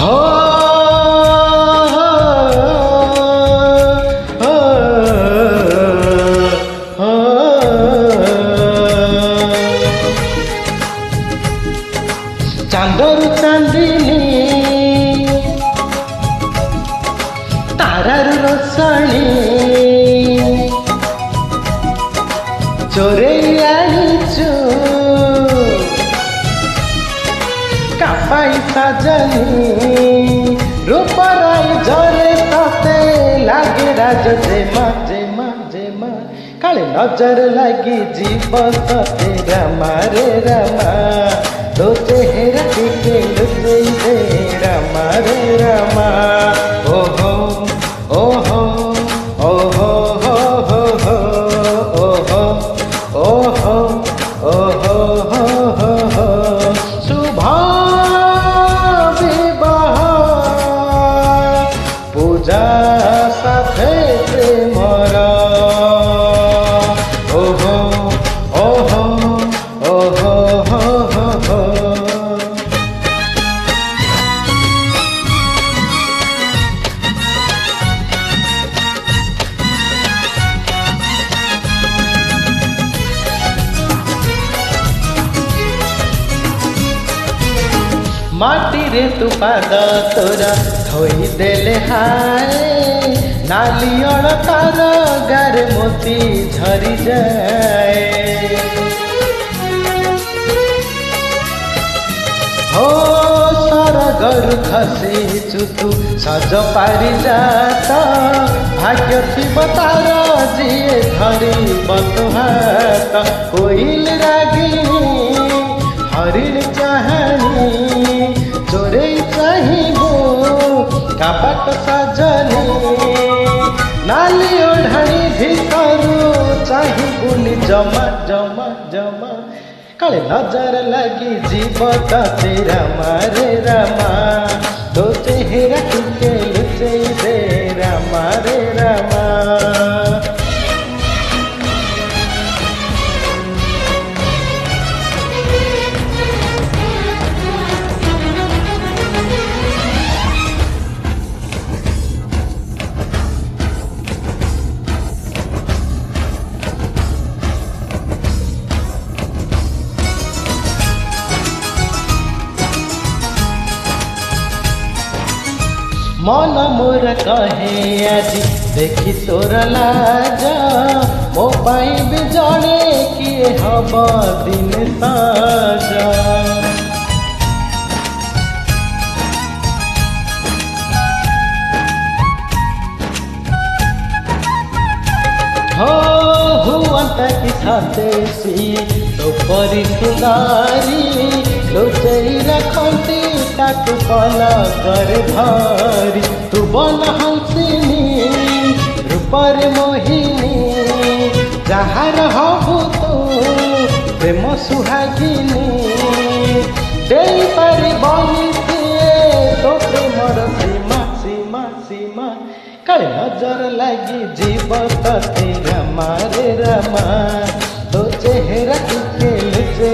हो चांदरू चांदिनी तारारू रोषणी चोरे आनीचु कापाई साजनी रूपराई झरे तते लागे राज जेमा जेमा जेमा काले नजर लगी जीव तते रामा रे रामा तो चेहरा टिके लुचे दे रामा रे रामा ओहो ओहो ओहो हो हो हो ओहो ओहो ओहो हो हो हो शुभ विवाह पूजा साथे प्रेमर ओहो ओहो ओहो हो हो हो माटी रे तू पाद तोरा धोई देले हाय नाली अड़तार गार मोती झरी जाए हो सारा घर खसी चुतु सज पारी जात भाग्य थिब तार जिए धरी बतुहात कोइल रागिनी हरिण चाहनी चोरे चाहिबो कपट सजनी नाली ओढ़ाणी भितरू चाहिबुनी जमा जमा जमा काले नजर लगी जीव तते रामा रे रामा तो चेहरा टिके लुचे दे रामा रे रामा मन मोर कहे आज देखी तोर लाज मो पाई भी जड़े किए हम दिन साज हो हुआ कि साथे सी तो परी सुंदरी लुचई रखती ताकू कल कर धरी तू बन हंसिनी रूपर मोहिनी जहार हबु तू प्रेम सुहागिनी देई पारी बनी तो प्रेमर सीमा सीमा सीमा काले नजर लगी जीव तते रामा रे रामा तो चेहरा टिके लुचे